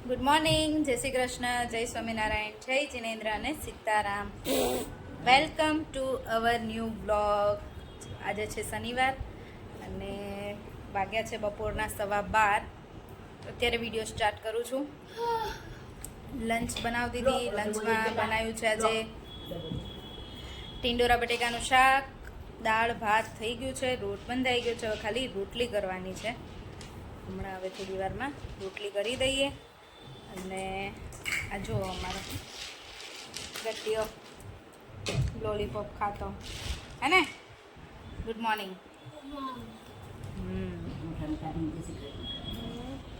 Good morning, જય શ્રી કૃષ્ણ, જય સ્વામિનારાયણ, જય જિનેન્દ્ર અને Sitaram. Welcome to our new blog. આજે છે શનિવાર અને વાગ્યા છે બપોરના 12:15. અત્યારે વિડીયો સ્ટાર્ટ કરું છું. લંચ બનાવતી હતી. લંચમાં બનાવ્યું છે આજે ટીંડોરા બટેકાનું શાક, દાળ ભાત થઈ ગયું છે, રોટ બંધાઈ ગયો છે. હવે ખાલી રોટલી કરવાની છે. હમણાં હવે થોડી વારમાં રોટલી કરી દઈએ. અને આ જો અમારો ગટ્ટીઓ લોલીપોપ ખાતો હે ને. Good morning.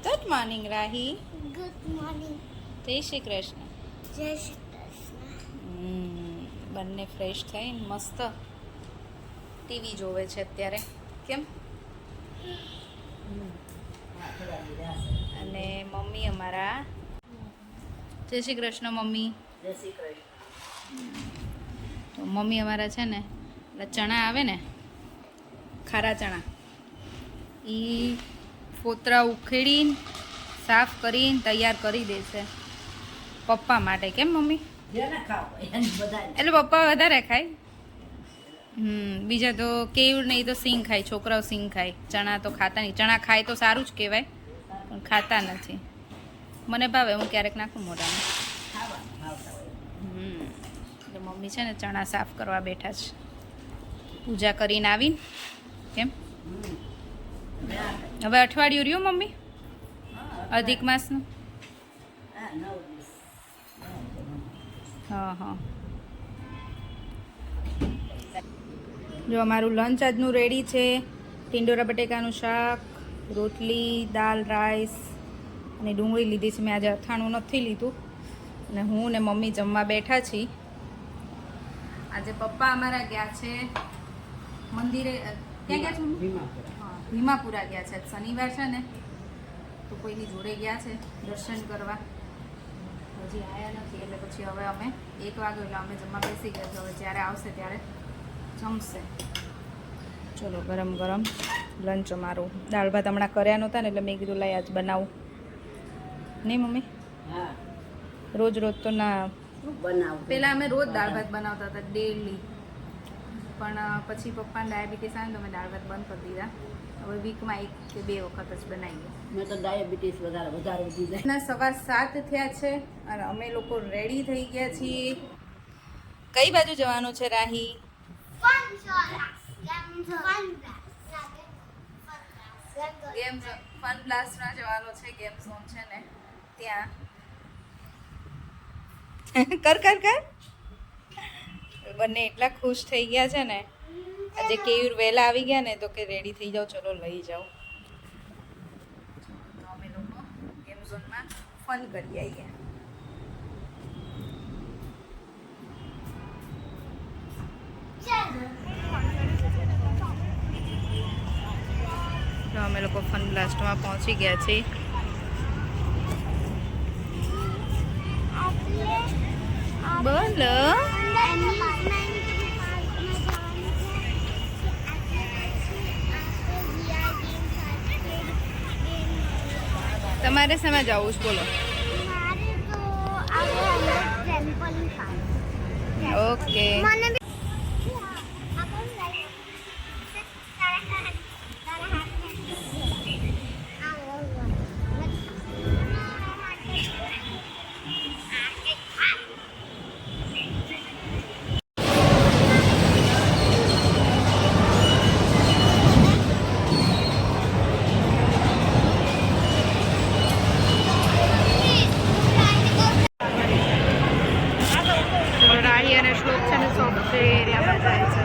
Good morning Rahi. Good morning. જય શ્રી કૃષ્ણ. જય શ્રી કૃષ્ણ. બંને ફ્રેશ થઈને મસ્ત ટીવી જોવે છે અત્યારે. કેમ? અને મમ્મી અમારા જય શ્રી કૃષ્ણ. મમ્મી જય શ્રી કૃષ્ણ. તો મમ્મી અમારા છે ને એટલે ચણા આવે ને, ખારા ચણા, એ ફોતરા ઉખેડીને સાફ કરીને તૈયાર કરી દે છે પપ્પા માટે. કેમ મમ્મી? જેને ખાવ એને બધાય. એટલે પપ્પા વધારે ખાય. બીજા તો કેવું નહીં તો સિંગ ખાય, છોકરાઓ સિંગ ખાય, ચણા તો ખાતા નહીં. ચણા ખાય તો સારું જ કહેવાય, પણ ખાતા નથી. મને ભાવે, હું ક્યારેક નાખું મોઢામાં. ખાવાનું ભાવતા હોય. એટલે મમ્મી છે ને ચણા સાફ કરવા બેઠા છે, પૂજા કરીને આવીને. કેમ હવે અઠવાડિયું રહ્યું મમ્મી અધિક માસનું? હા, 9 દિવસ. હા. જો અમારું લંચ આજનું રેડી છે. ટીંડોરા બટેકાનું શાક, રોટલી, દાલ, રાઈસ અને ડુંગળી લીધી છે. મેં આજે અથાણું નથી લીધું. અને હું ને મમ્મી જમવા બેઠા છીએ. આજે પપ્પા અમારા ગયા છે મંદિરે. ક્યાં ગયા છે મમ્મી? હા, ભીમાપુરા ગયા છે. શનિવાર છે ને, તો કોઈની જોડે ગયા છે દર્શન કરવા. હજી આવ્યા નથી, એટલે પછી હવે અમે 1 વાગ્યો એટલે અમે જમવા બેસી ગયા છે. હવે જ્યારે આવશે ત્યારે જમશે. ચલો, ગરમ ગરમ લંચ અમારું. દાળ ભાત હમણાં કર્યા નહોતા ને, એટલે મેં કીધું લાય આજ બનાવું. નહીં મમ્મી? હા, રોજ તો ના. શું બનાવું? પહેલાં અમે રોજ દાળ ભાત બનાવતા હતા ડેલી, પણ પછી પપ્પાને ડાયાબિટીસ આવે ને તો અમે દાળ ભાત બંધ કરી દીધા. હવે વીકમાં 1 કે 2 વખત જ બનાવીએ. મેં તો ડાયાબિટીસ વધારે વધી જાય. ના 7:15 થયા છે અને અમે લોકો રેડી થઈ ગયા છીએ. કઈ બાજુ જવાનું છે રાહી? ગેમ ફન બ્લાસ્ટમાં જવાનું છે. ગેમ ઝોન છે ને ત્યાં. કર બંને એટલા ખુશ થઈ ગયા છે ને. આજે કેયુર વહેલા આવી ગયા ને, તો કે રેડી થઈ જાઓ, ચલો લઈ જાઓ. તો અમે લોકો ગેમ ઝોનમાં ફન કરી આવીએ. તો અમે લોકો ફન બ્લાસ્ટમાં પહોંચી ગયા છીએ. બોલો. તમારે શેમાં જવું છે બોલો? ઓકે. રાહી અને શ્લોક છે ને સોફ્ટવેર એરિયામાં જાય છે.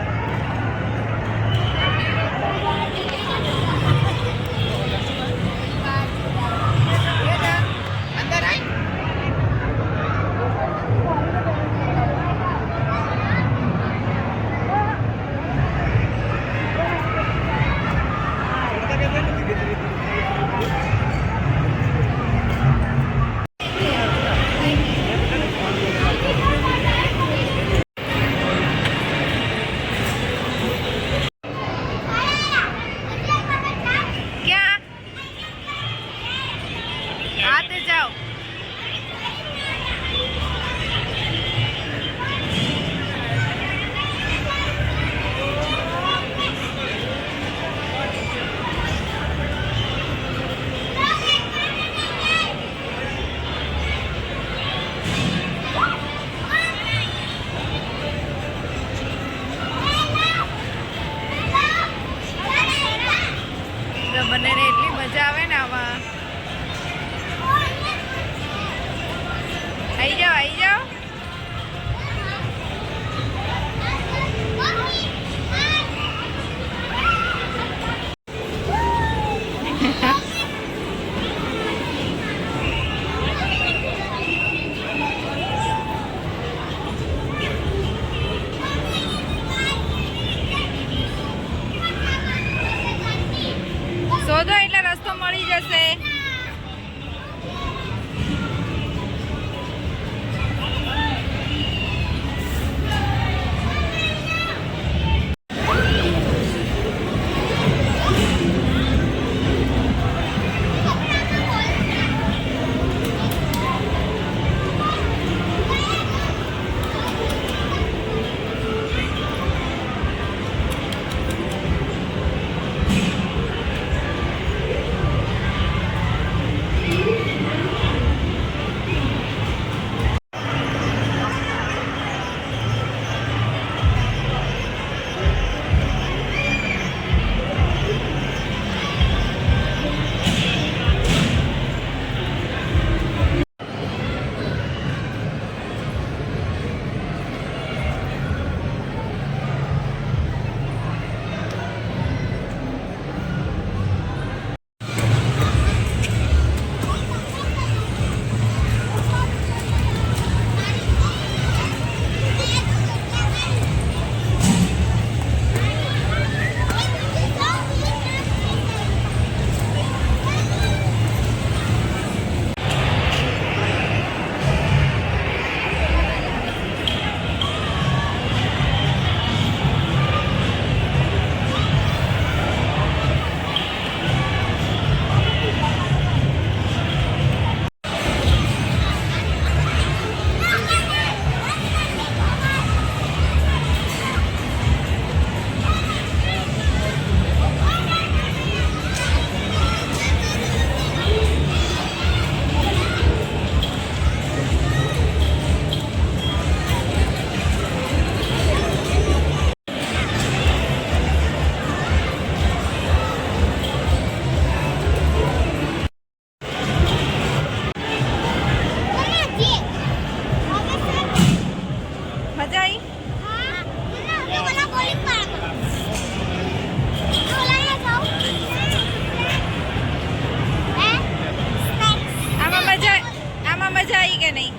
કે નહીં?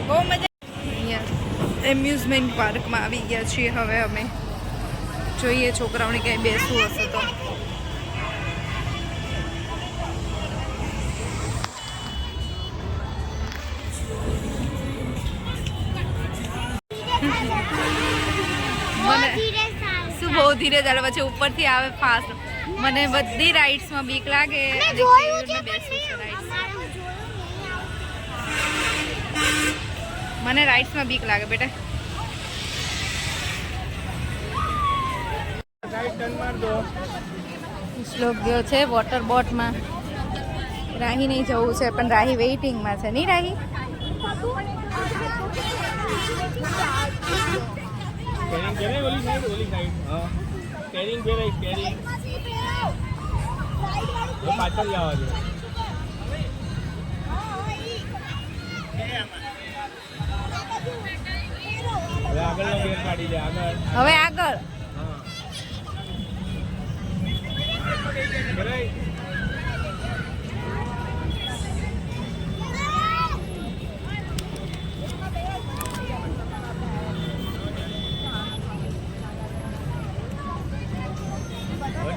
બહુ મજા. એમ્યુઝમેન્ટ પાર્કમાં આવી ગયા છીએ હવે અમે. જોઈએ છોકરાઓને ક્યાંય બેસવું હશે તો. શું બહુ ધીરે ચાલે પછી ઉપરથી આવે ફાસ્ટ. મને બધી રાઇડ્સમાં બીક લાગે. મને રાઇડ્સમાં બીક લાગે બેટા. શ્લોક ગયો છે વોટર બોટમાં. રાહી નહીં જવું છે પણ રાહી વેઇટિંગમાં છે. નહીં રાહી? કેરિંગ કરે ઓલી સાઈડ હા કેરિંગ કરે કેરિંગ એ પાછળ જવા દે હવે આગળનો ગેર કાઢી દે આગળ હવે આગળ હા કરે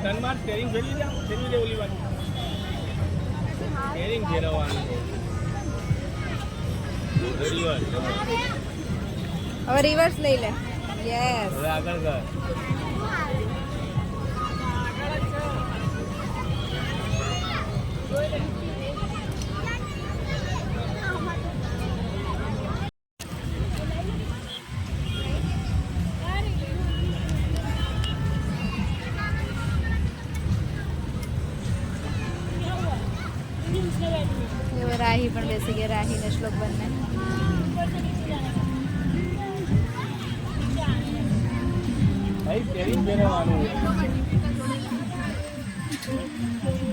ટનમાં સ્ટેરિંગ ફેરવી દે ઓલી બાજુ સ્ટેરિંગ ફેરવવાનું હવે રિવર્સ લઈ લે. યસ હવે આગળ કર રાહી પણ બેસી ગયા. રાહી ને શ્લોક બંને. ભાઈ સ્ટેરિંગ ફેરવવાનું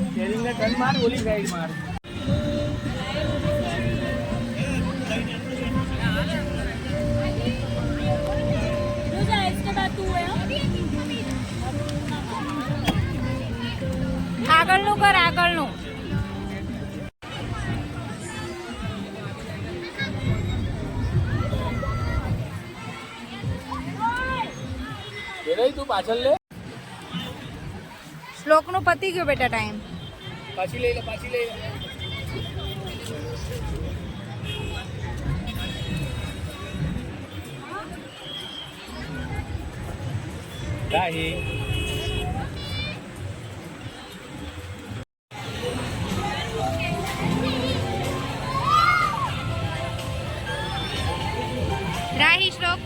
સ્ટેરિંગને ટર્ન માર ઓલી સાઈડ માર આગળનું કર આગળનું. તું પાછળ લે શ્લોકનું પતી ગયું બેટા ટાઈમ. પાછી લઈ લે રાહી રાહી શ્લોક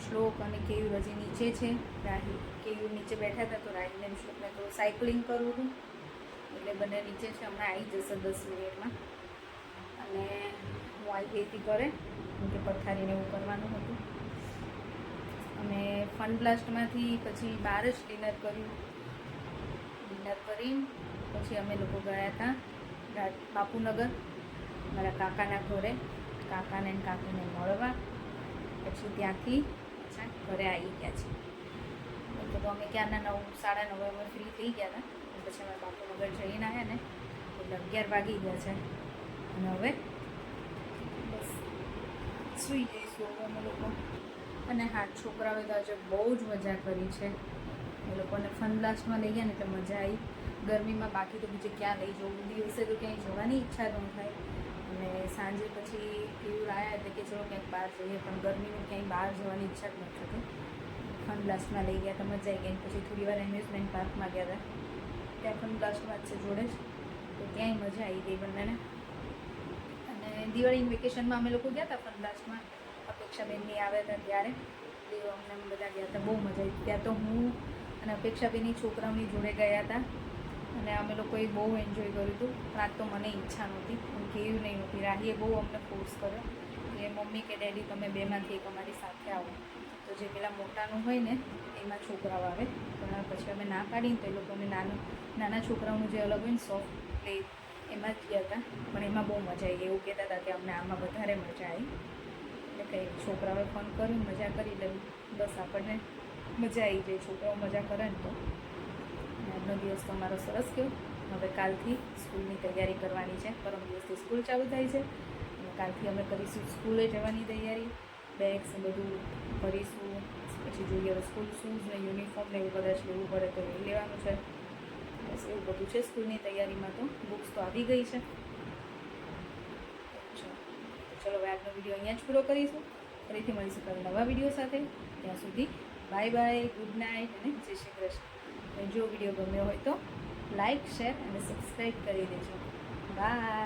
શ્લોક અને કેયુર હજી નીચે છે. રાહી કેયુર નીચે બેઠા હતા તો રાહીને શ્લોકને તો સાયકલિંગ કરવું હતું એટલે બંને નીચે છે. હમણાં આવી જશે 10 મિનિટમાં. અને હું આવી ગઈ હતી ઘરે કે પથારીને એવું કરવાનું હતું. અમે ફન બ્લાસ્ટમાંથી પછી બહાર જ ડિનર કર્યું. ડિનર કરી પછી અમે લોકો ગયા હતા બાપુનગર મારા કાકાના ઘરે, કાકાને અને કાકીને મળવા. પછી ત્યાંથી ઘરે આવી ગયા છે. તો અમે ક્યારના 9:30 અમે ફ્રી થઈ ગયા હતા. પછી અમે બાપુનગર જઈને આવ્યા ને એટલે 11 વાગી ગયા છે. અને હવે બસ સૂઈ જઈશું હવે અમે લોકો. અને હા, છોકરાઓએ તો આજે બહુ જ મજા કરી છે. એ લોકોને ફન બ્લાસ્ટમાં લઈ ગયા ને એટલે મજા આવી. ગરમીમાં બાકી તો બીજે ક્યાં લઈ જવું, દિવસે તો ક્યાંય જવાની ઈચ્છા ન થાય. અને સાંજે પછી એવું આવ્યા એટલે કે ચલો ક્યાંક બહાર જઈએ, પણ ગરમીમાં ક્યાંય બહાર જવાની ઈચ્છા જ નથી થતી. ફન બ્લાસ્ટમાં લઈ ગયા તો મજા આવી ગઈ. પછી થોડી વાર એમ્યુઝમેન્ટ પાર્કમાં ગયા હતા, ત્યાં ફન બ્લાસ્ટમાં જ છે જોડે જ, તો ત્યાંય મજા આવી ગઈ બંનેને. અને દિવાળીની વેકેશનમાં અમે લોકો ગયા હતા ફન બ્લાસ્ટમાં, અપેક્ષાબેનની આવ્યા હતા ત્યારે અમને બધા ગયા હતા, બહુ મજા આવી. ત્યાં તો હું અને અપેક્ષાબેનની છોકરાઓની જોડે ગયા હતા અને અમે લોકોએ બહુ એન્જોય કર્યું હતું. પણ આજ તો મને ઈચ્છા નહોતી, હું કેવી નહીં નહોતી. રાહીએ બહુ અમને ફોર્સ કર્યો કે મમ્મી કે ડેડી તમે બેમાંથી એક અમારી સાથે આવો. તો જે પેલા મોટાનું હોય ને એમાં છોકરાઓ આવે, પણ પછી અમે ના પાડીને તો એ લોકોને નાના છોકરાઓનું જે અલગ હોય ને સોફ્ટ પ્લે એમાં જ ગયા હતા. પણ એમાં બહુ મજા આવી. એવું કહેતા હતા કે અમને આમાં વધારે મજા આવી. એટલે કંઈ છોકરાઓએ ફોન કર્યું, મજા કરી, એટલે બસ આપણને મજા આવી જાય. છોકરાઓ મજા કરે ને તો. આજનો દિવસ તો અમારો સરસ ગયો. હવે કાલથી સ્કૂલની તૈયારી કરવાની છે. પરમ દિવસથી સ્કૂલ ચાલુ થાય છે અને કાલથી અમે કરીશું સ્કૂલે જવાની તૈયારી. બેગ્સ બધું ભરીશું, પછી જોઈએ હવે સ્કૂલ શૂઝ ને યુનિફોર્મ ને એવું કદાચ લેવું પડે તો એ લેવાનું છે. બસ એવું બધું છે સ્કૂલની તૈયારીમાં. તો બુક્સ તો આવી ગઈ છે. ચલો હવે આજનો વિડીયો અહીંયા જ પૂરો કરીશું. ફરીથી મળીશું કાલે નવા વિડીયો સાથે. ત્યાં સુધી બાય બાય, ગુડ નાઇટ અને જય શ્રી કૃષ્ણ. અને જો વિડીયો ગમ્યો હોય તો લાઈક, શેર અને સબસ્ક્રાઈબ કરી દેજો. બાય.